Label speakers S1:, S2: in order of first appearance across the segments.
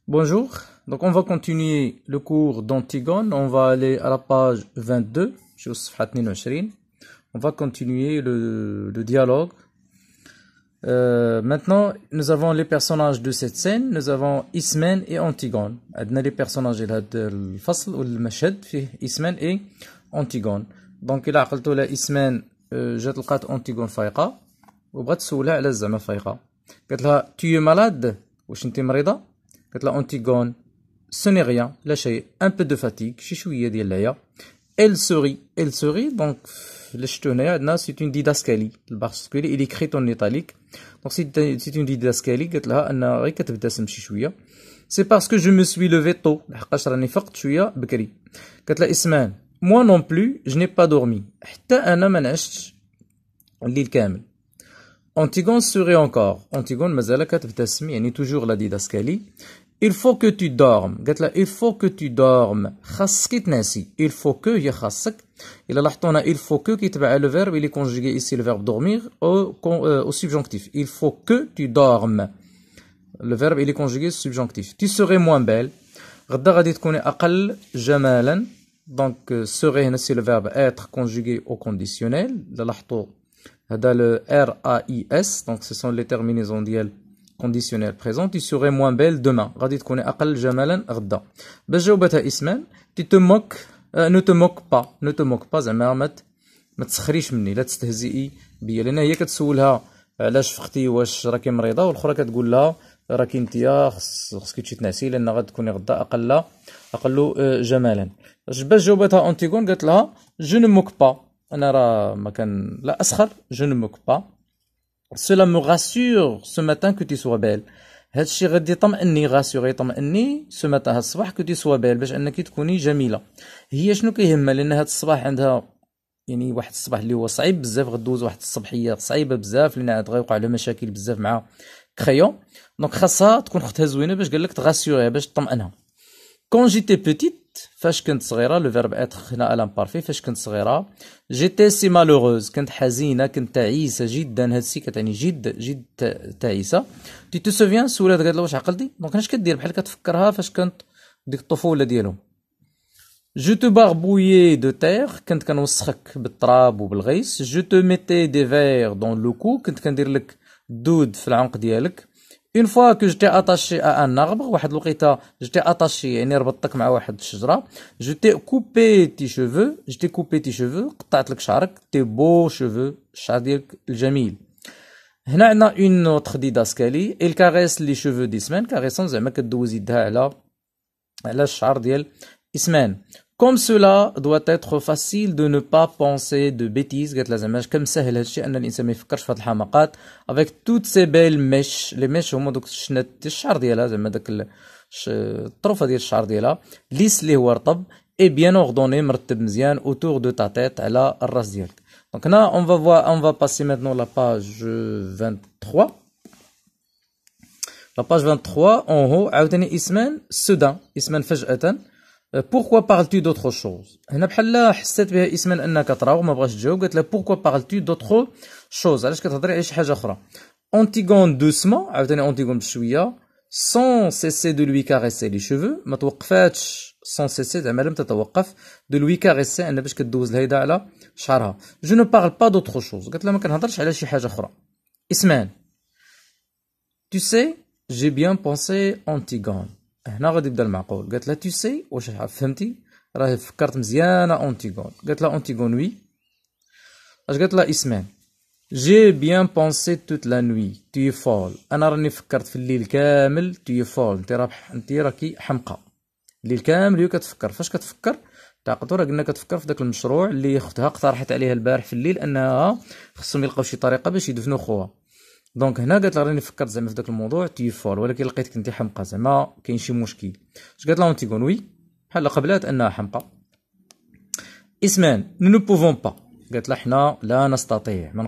S1: Bonjour, donc on va continuer le cours d'Antigone, on va aller à la page 22, on va continuer le dialogue. Maintenant, nous avons les personnages de cette scène, nous avons Ismène et Antigone. عندنا les personnages de الفصل والمشهد فيه إسمين et Antigone. Donc إلا عقلتوا على إسمين جات لقات أنتيغون فايقة وبغات تسولها على زعما فايقة. قالت لها tu es malade واش انت مريضة؟ قالت لها أنتيغون ce n'est rien لا شيء un peu de fatigue شي شوية ديال العيا. Elle sourit donc اللي شفتو هنايا عندنا c'est une didascalie parce que il écrit en italique donc c'est une didascalie قالت لها أن غير كتبتسم شي شوية. c'est parce que je me suis levé tôt لحقاش راني فقت شوية بكري. قالت لها إسمان moi non plus je n'ai pas dormi حتى أنا ما نعشتش الليل كامل. Antigone sourit encore. Antigone مازال كتبتسم يعني toujours la didascalie. Il faut que tu dormes. قالت لها il faut que tu dormes. خاصك تنعسي. Il faut que هي خاصك. إلا لاحظتونا il faut que كيتبع le verbe il est conjugué ici le verbe dormir au subjonctif. Il faut que tu dormes. Le verbe il est conjugué au subjonctif. Tu serais moins belle. غدا غادي تكوني أقل جمالا. Donc serait هنا c'est le verbe être conjugué au conditionnel. لاحظتوا هذا le RAIS. Donc ce sont les terminaisons ديال conditionnel présent. Tu serais moins belle demain. غادي تكوني أقل جمالا غدا. باش جاوبتها إسمان tu te moques ne te moque pas زعما ما تسخريش مني لا تستهزئي بيا لأن هي كتسولها علاش فختي واش راكي مريضة والأخرى كتقول لها راكي نتيا خصك تمشي تنعسي لأن غتكوني غدا أقل جمالا. باش جاوبتها أنتيغون قالت لها je ne moque pas أنا راه ما كان لا أسخر je ne moque pas. Cela me rassure ce matin que tu sois belle. هاد الشي غادي يطمئني غاسيغ يطمئني ce matin هاد الصباح que tu sois belle باش انك تكوني جميله. هي شنو كيهمها لان هاد الصباح عندها يعني واحد الصباح اللي هو صعيب بزاف غدوز واحد الصباحيه صعيبه بزاف لان عاد غيوقع لها مشاكل بزاف مع كريون دونك خاصها تكون اختها زوينه باش قال لك تغاسيغيها باش تطمئنها. Quand j'étais petite فاش كنت صغيره لو فيرب اتر هنا الان بارفي فاش كنت صغيره جيتي سي مالوغوز كنت حزينه كنت تعيسه جدا هادشي كتعني جد تعيسه. تي تو سوفيان سولات قالت لها واش عقلتي دونك اش كدير بحال كتفكرها فاش كنت ديك الطفوله ديالهم. جو تو باربويي دو تير كنت كنوسخك بالتراب وبالغيس. جو تو ميتي دي فير دون لو كو كنت كندير لك دود في العنق ديالك. Une fois que j'étais attaché à un arbre, واحد الوقيته j'étais attaché يعني ربطتك مع واحد الشجرة. Je t'ai coupé tes cheveux, je t'ai coupé tes cheveux, قطعت لك شعرك. tes beaux cheveux, الشعر ديالك الجميل. هنا عندنا une autre didascalie. Elle caresse les cheveux d'Ismène, caressant زعما كدوز يدها على الشعر ديال إسمène. Comme cela doit être facile de ne pas penser de bêtises. قالت لها زعما كم سهل هادشي ان الانسان ما يفكرش في هاد الحماقات. Avec toutes ces belles mèches. Les mèches هما دوك الشنات ديال الشعر ديالها زعما داك الطروفه ديال الشعر ديالها. ليس اللي هو رطب. Et bien ordonné مرتب مزيان autour de ta tête على الراس ديالك. Donc هنا on va passer maintenant la page 23. La page 23 en haut عاوتاني إسمان soudain إسمان فجأة. Pourquoi parles-tu d'autre chose? هنا بحال حسيت بها إسمان أنها كتراوغ ما بغاش تجاوب قالت لها pourquoi parles-tu d'autre chose علاش كتهضري على شي حاجة أخرى. Antigone doucement عاوتاني أنتيغون بشوية sans cesser de lui caresser les cheveux ما توقفاتش sans cesser زعما لم تتوقف de lui caresser أنا باش كدوز الهيدا على شعرها. Je ne parle pas d'autre chose قالت لها ما كنهضرش على شي حاجة أخرى. إسمان tu sais j'ai bien pensé Antigone. هنا غادي يبدا المعقول. قالت لها tu sais واش فهمتي راه فكرت مزيانه أنتيغون. قالت لها أنتيغون وي. اش قالت لها إسمان j'ai bien pensé toute la nuit tu es folle. انا راني فكرت في الليل كامل. tu es folle انت راكي حمقى. الليل كامل هي كتفكر. فاش كتفكر تعقدوا راه قلنا كتفكر في داك المشروع اللي اختها اقترحت عليها البارح في الليل انها خصهم يلقاو شي طريقه باش يدفنوا خوها. دونك هنا قالت لها راني فكرت زعما في داك الموضوع تي فول ولكن لقيتك انت حمقى زعما كاين شي مشكل. اش قالت لها أنتيغون وي بحال قبلات انها حمقى. إسمان نو نو بوفون با قالت لها حنا لا نستطيع ما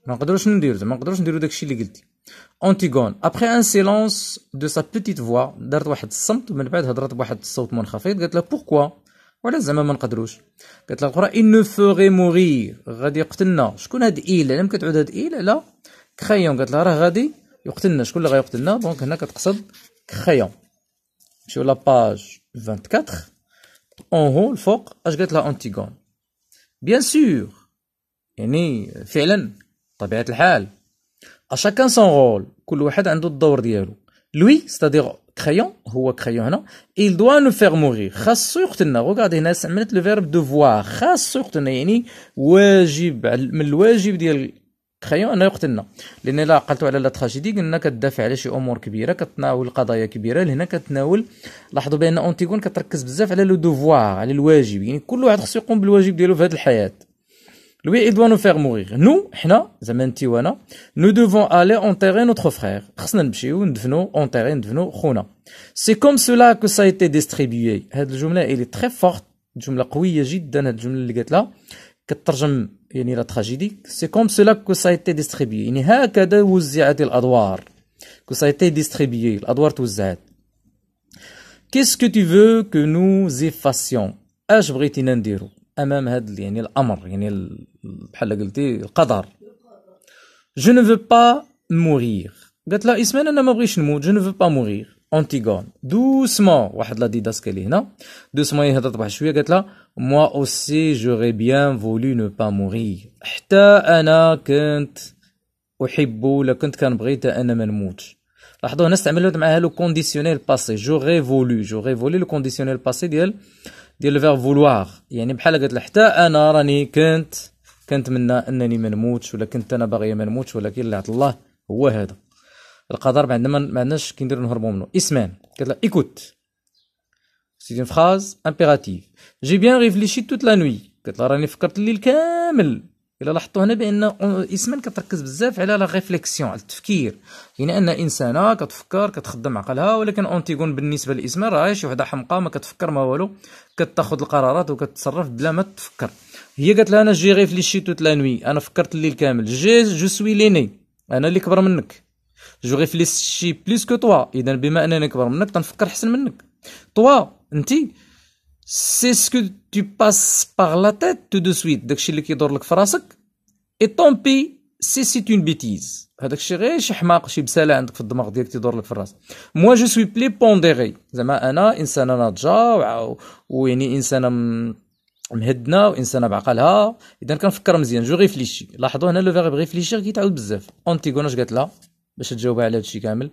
S1: نقدروش نديرو زعما ما نقدروش نديرو داكشي اللي قلتي. أنتيغون ابخي ان سيلونس دو سا بيتيت فوا دارت واحد الصمت ومن بعد هضرت بواحد الصوت منخفض. قالت لها بوركوا وعلاش زعما ما نقدروش. قالت لها الاخرى il ne ferait mourir غادي يقتلنا. شكون هاد ايل على كتعود هاد ايل على كريون. قالت لها راه غادي يقتلنا. شكون اللي غيقتلنا؟ دونك هنا كتقصد كريون. نمشيو لا باج 24 اون هو الفوق اش قالت لها أنتيغون. بيان سور يعني فعلا طبيعة الحال اشاكان سون رول، كل واحد عنده الدور ديالو. لوي ستادير كريون، هو كريون هنا il doit nous faire mourir، خاصو يقتلنا. غوغاردي هنا استعملت لو فيرب دوفوار، خاصو يقتلنا يعني واجب من الواجب ديال كريون انه يقتلنا. لان الا عقلتوا على لا تراجيدي قلنا كتدافع على شي امور كبيره، كتناول قضايا كبيره. لهنا كتناول، لاحظوا بان أنتيغون كتركز بزاف على لو دوفوار، على الواجب، يعني كل واحد خصو يقوم بالواجب ديالو في هذه الحياه. Lui, il doit nous faire mourir. Nous, حنا زعما انتي وانا nous devons aller enterrer notre frère. خصنا نمشيو ندفنو enterrer ندفنو خونا. C'est comme cela que ça a été distribué. هاد الجملة elle est très forte، جملة قوية جدا. هاد الجملة اللي قالت لها كترجم يعني لا تراجيدي. C'est comme cela que ça a été distribué، يعني هكذا وزعت الأدوار. que ça a été distribué، الأدوار توزعت. Qu'est-ce que tu veux que nous effacions؟ اش بغيتينا نديرو امام هذا يعني الامر، يعني بحال قلتي القدر. جو نو فو با مورير، قالت لها اسمان انا ما بغيتش نموت. جو نو فو با مورير. أنتيغون دوسمون، واحد لا ديداسكالي هنا دوسمون هضرت بواحد شويه، قالت لها موا اوسي جوري بيان فولو نو با مورير، حتى انا كنت احب ولا كنت كنبغي حتى انا ما نموتش. لاحظوا هنا استعملت معاها لو كونديسيونيل باسي، جوغي فولو. جوغي فولي لو كونديسيونيل باسي ديال لو فير فولوار، يعني بحال قالت له حتى انا راني كنتمنى انني ما نموتش، ولا كنت انا باغيه ما نموتش، ولكن اللي عطا الله هو هذا القدر. عندنا ما عندناش كي نديرو نهربوا منه. اسمان قالت له ايكوت، سي اون فراز امبيراتيف. جي بيان ريفليشي توت لا نوي، قالت له راني فكرت الليل كامل. الا لاحظتوا هنا بان اسمان كتركز بزاف على لا ريفليكسيون، على التفكير، يعني ان انسانه كتفكر كتخدم عقلها. ولكن أنتيغون بالنسبه لاسمان راه شي وحده حمقى ما كتفكر ما والو، كتاخذ القرارات وكتصرف بلا ما تفكر. هي قالت لها انا جي ريفليشي توت لا نوي، انا فكرت الليل كامل. جو سوي ليني، انا اللي كبر منك. جو ريفليشي بليس كو توا، اذا بما انني كبر منك تنفكر احسن منك. توا انتي سي سكو تو باس باغ لا تيت تو دو سويت، داكشي اللي كيدور لك في راسك. اي طومبي سي اون بيتيز، هذاك الشيء غير شي حماق، شي بساله عندك في الدماغ ديالك تيدور لك في الراس. موا جو سوي بلي بونديري، زعما انا انسانه ناضجه ويعني انسانه مهدنه وانسانه بعقلها، اذا كنفكر مزيان. جو ريفليشي. لاحظوا هنا لو فيرب ريفليشير كيتعاود بزاف. أنتيغون اش قالت لها باش تجاوب على هادشي كامل؟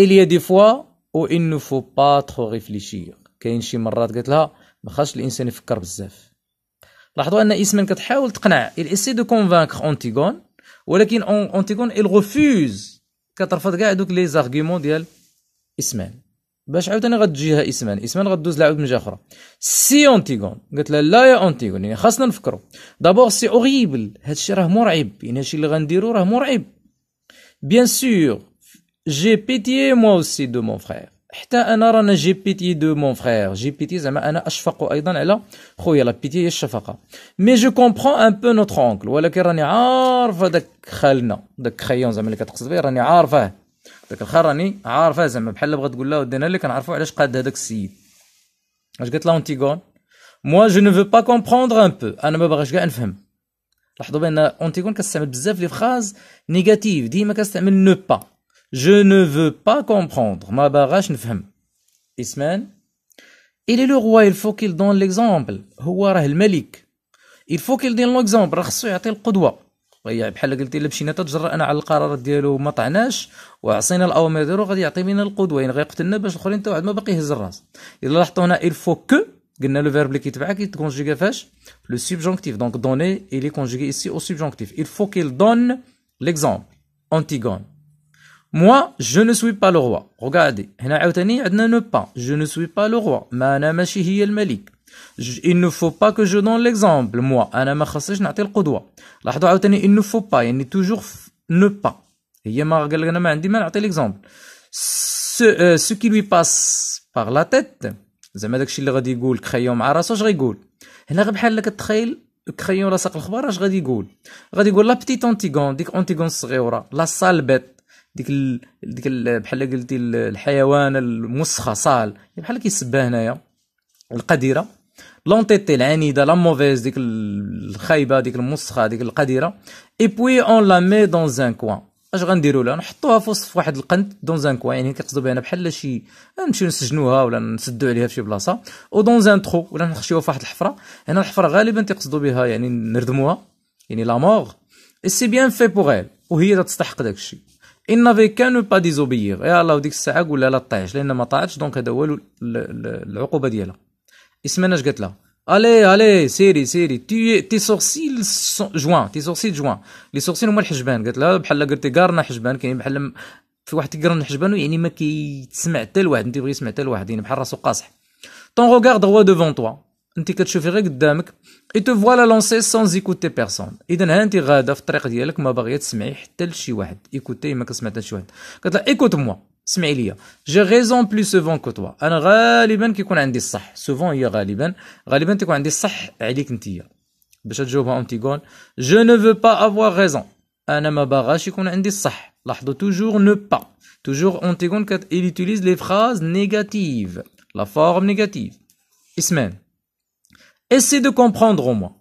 S1: il y a des fois où il ne faut pas trop réfléchir، كاين شي مرات قالت لها ما خاصش الانسان يفكر بزاف. لاحظوا ان اسمان كتحاول تقنع، il essaie de convaincre أنتيغون، ولكن أنتيغون il refuse، كترفض كاع دوك لي زارغيومون ديال اسمان. باش عاوتاني غتجيها اسمان غدوز لعاود من جهه اخرى. سي أنتيغون قالت لها لا يا أنتيغون، يعني خاصنا نفكروا. دابور سي اوريبل، هادشي راه مرعب، يعني هادشي اللي غنديرو راه مرعب. بيان سور جي بيتيي موا اوسي دو مون فرير، حتى انا رانا جي بيتيي دو مون فرير. جي بيتي زعما انا اشفق ايضا على خويا، لا بيتي هي الشفقه. مي جو كومبرون ان بو نوتر اونكل، ولكن راني عارفه داك خالنا، داك خيون زعما اللي كتقصد به، راني عارفاه داك الخال، راني عارفاه. زعما بحال بغات تقول له ودينا اللي كنعرفوا علاش قاد هذاك السيد. اش قالت لا أنتيغون؟ موا جو نو فو با كومبروندر ان بو، انا ما باغاش كاع نفهم. لاحظوا بان أنتيغون كتستعمل بزاف لي فراز نيجاتيف، ديما كتستعمل نو با. جو نو فو با كومبروندر، ما باغاش نفهم. اسمان il est le roi، il faut qu'il donne l'exemple، هو راه الملك، il faut qu'il donne l'exemple، راه خصو يعطي القدوه. يعني بحال قلتي الا مشينا تتجرأنا على القرارات ديالو وما طعناش وعصينا الاوامر ديالو، غادي يعطي لينا القدوه، يعني غيقتلنا باش الاخرين حتى واحد ما باقي يهز الراس. الا لاحظتوا هنا il faut que، قلنا لو فيرب اللي كيتبعها كيتكونجيغا فاش لو سوبجونكتيف، دونك دوني il est conjugué ici au subjonctif. il faut qu'il donne l'exemple. Antigone. Moi, je ne suis pas le roi. Regardez, هنا عاوتاني عندنا نو با. Je ne suis pas le roi. ما أنا ماشي هي الملك. Il ne faut pas que je donne l'exemple. Moi, أنا ما خصنيش نعطي القدوة. لاحظوا عاوتاني il ne faut pas، يعني toujours ne pas. هي ما قال لك أنا ما عندي ما نعطي l'exemple. Ce qui lui passe par la tête، زعما داكشي اللي غادي يقول كخيوم مع راسو، اش غيقول؟ هنا غير بحال كتخيل كخيوم لاصق الخبر، اش غادي يقول؟ غادي يقول لا بتيت أنتيغون، ديك أنتيغون الصغيرة، لا سال بيت، ديك بحال قلتي الحيوان المسخه صال، بحال كيسبها هنايا القديره. لونتيتي العنيده، لا موفيز ديك الخايبه، ديك المسخه، ديك القديره. اي بوي اون لا مي دون ان كوان، اش غنديروا لها؟ نحطوها في وسط واحد القنت دون زان كوان، يعني كيقصدوا بها بحال شي نمشيو نسجنوها ولا نسدوا عليها في شي بلاصه، او دون زان ترو ولا نخشيوها في واحد الحفره. هنا الحفره غالبا تيقصدوا بها يعني نردموها، يعني لا مور. اي سي بيان في بوغ ايل، وهي تستحق داك الشيء. ان نافي كان نو با ديزوبيير، يا الله وديك الساعه قول لها لا طيعش، لان ما طاعتش دونك هذا هو العقوبه ديالها. اسمها اش قالت لها؟ الي سيري تي سورسيل جوان، تي سورسيل جوان. لي سورسيل هما الحجبان. قالت لها بحال قلتي قارنا حجبان، كاين بحال في واحد تيقرن حجبانو، يعني ما كيتسمع حتى لواحد، انت تبغي يسمع حتى لواحد، يعني بحال راسو قاصح. طون روغار دروا دوفون توا، انت كتشوفي غير قدامك. اي تو فوالا لونسي سون ايكوتي بيرسون، اذا ها انت غاده في الطريق ديالك ما باغيه تسمعي حتى لشي واحد. ايكوتي ما كتسمع حتى لشي واحد. قالت لها ايكوت موا، اسمعي ليا. جي غيزون بلو سوفون كو توا، انا غالبا كيكون عندي الصح. سوفون هي غالبا تيكون عندي الصح عليك انتيا. باش تجاوبها انتيغون، جو نو فو با افوار غيزون، انا ما باغاش يكون عندي الصح. لاحظوا توجور نو با، توجور انتيغون il utilise les phrases négatives، la forme négative. اسمان essayez de comprendre au moins،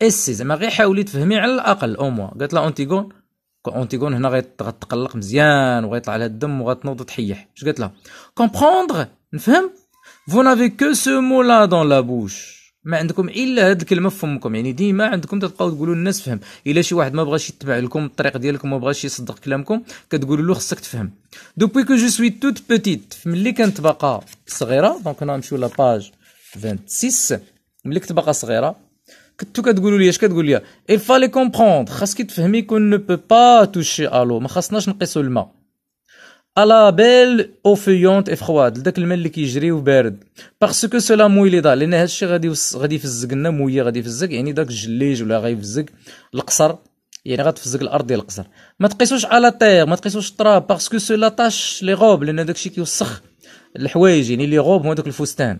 S1: essayez زعما غير حاولي تفهمي على الاقل او موان. قالت لها انتيغون هنا غتقلق مزيان وغيطلع لها الدم وغتنوض تحيح. اش قالت لها؟ كومبروندر، نفهم. فو نافي كو سو مو لا دون لا بوش، ما عندكم الا هاد الكلمه في فمكم، يعني ديما عندكم تبقاو تقولوا للناس فهم. الا شي واحد ما بغاش يتبع لكم الطريق ديالكم، ما بغاش يصدق كلامكم، كتقولوا له خصك تفهم. دوبوي كو جو سوي توت بوتيت، ملي كانت باقا صغيره، دونك هنا نمشيو لا باج 26. ملي كنت باقا صغيره كنتو كتقولوا لي اش كتقول لي؟ il fallait comprendre، خاصك تفهمي كون نو بو با توشي الو، ما خاصناش نقيسوا الماء. الا بيل او فيونت اي فخواد، لداك الماء اللي كيجري وبارد. باسكو سولا مويليدا، لان هذا الشيء غادي يفزق لنا مويه، غادي يفزق يعني داك الجليج ولا غيفزق القصر، يعني غتفزق الارض ديال القصر. ما تقيسوش على طير، ما تقيسوش التراب، باسكو سولا طاش لي غوب، لان داك الشيء كيوسخ الحوايج، يعني لي غوب هو داك الفستان.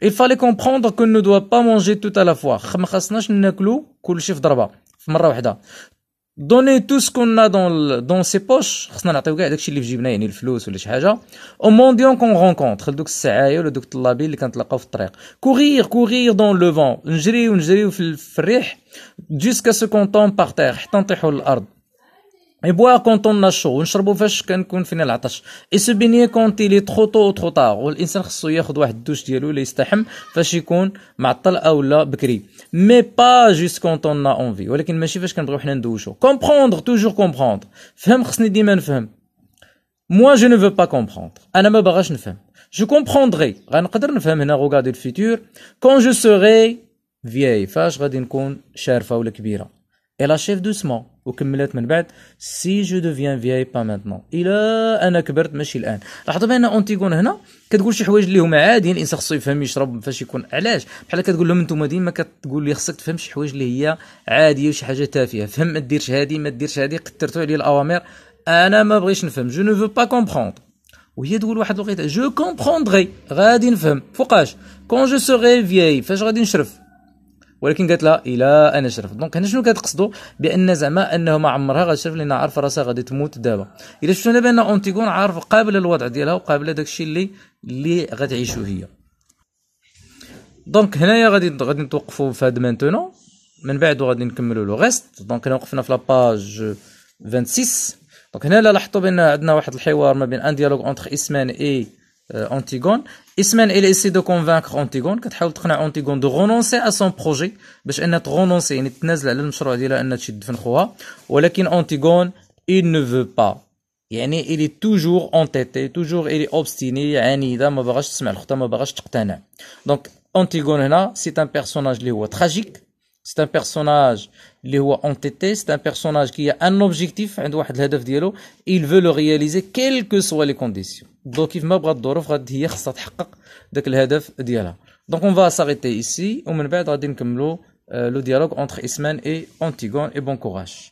S1: il fallait comprendre qu'on ne doit pas manger tout à la fois، ما خاصناش ناكلو كلشي في ضربه في مره واحده. donner tout ce qu'on a dans ses poches، خصنا نعطيو كاع داكشي اللي في جيبنا، يعني الفلوس ولا شي حاجه. au mendiant qu'on rencontre، لدوك السعايه ولا دوك الطلابين اللي كنتلاقاو في الطريق. courir dans le vent، نجريو في الريح. jusqu'à ce qu'on tombe par terre، حتى نطيحوا للارض. et boire quand on a chaud، ونشربوا فاش كنكون فينا العطش. et se baigner quand il est trop tôt ou trop tard، والانسان خصو ياخذ واحد الدوش ديالو ولا يستحم فاش يكون معطل او لا بكري. mais pas juste quand on a envie، ولكن ماشي فاش كنبغيو حنا ندوشو. comprendre toujours comprendre، فهم خصني ديما نفهم. moi je ne veux pas comprendre، انا ما باغاش نفهم. je comprendrai، غنقدر نفهم هنا regarder le futur quand je serai vieille، فاش غادي نكون شارفه ولا كبيره. et la chef doucement، وكملت من بعد سي جو دوفيان فياي با مانتنون، الى انا كبرت ماشي الان. لاحظوا بان اونتيغون هنا كتقول شي حوايج اللي هما عاديين، الانسان خصو يفهم يشرب فاش يكون. علاش؟ بحال كتقول لهم انتم ديما كتقول لي خصك تفهم شي حوايج اللي هي عاديه وشي حاجه تافهه. فهم، ما ديرش هادي ما ديرش هادي، قترتوا عليا الاوامر، انا ما بغيتش نفهم. جو نو فو با كومبروندر. وهي تقول واحد الوقيته جو كومبروندري، غادي نفهم. فوقاش؟ كون جو سوغي فياي، فاش غادي نشرف. ولكن قالت لها الى انا شرف. دونك هنا شنو كتقصدوا؟ بان زعما انه ما عمرها غتشرف، لان عارفه راسها غادي تموت دابا. الا شفتوا بان اونتيغون عارف قابله للوضع ديالها وقابله داكشي اللي غتعيشو هي. دونك هنايا غادي نتوقفوا في هاد مانتونون، من بعد غادي نكملوا لو غيست. دونك هنا وقفنا في لاباج 26. دونك هنا لاحظتوا بان عندنا واحد الحوار ما بين ان ديالوغ اونتر اسمان اي انتيغون. اسمان elle essaie de convaincre انتيغون، كتحاول تقنع انتيغون دو رونونسي ا سون بروجي، باش انها ترونونسي يعني تنازل على المشروع ديالها انها تشد فن خوها. ولكن انتيغون il ne veut pas، يعني il est toujours entêté، toujours il est obstiné، عنيده، ما باغاش تسمع الخطه، ما باغاش تقتنع. دونك انتيغون هنا سي ان بيرسوناج اللي هو تراجيك، سي ان بيرسوناج اللي هو entêté، سي ان بيرسوناج كي ان اوبجيكتيف، عنده واحد الهدف ديالو، il veut le réaliser quelles que soient les conditions. دونك كيف ما بغات الظروف غادي هي خصها تحقق داك الهدف ديالها. دونك اون فا ساريتي ايسي، ومن بعد غادي نكملو لو ديالوغ اونتر اسمان اي انتيغون. اي بون كوراج.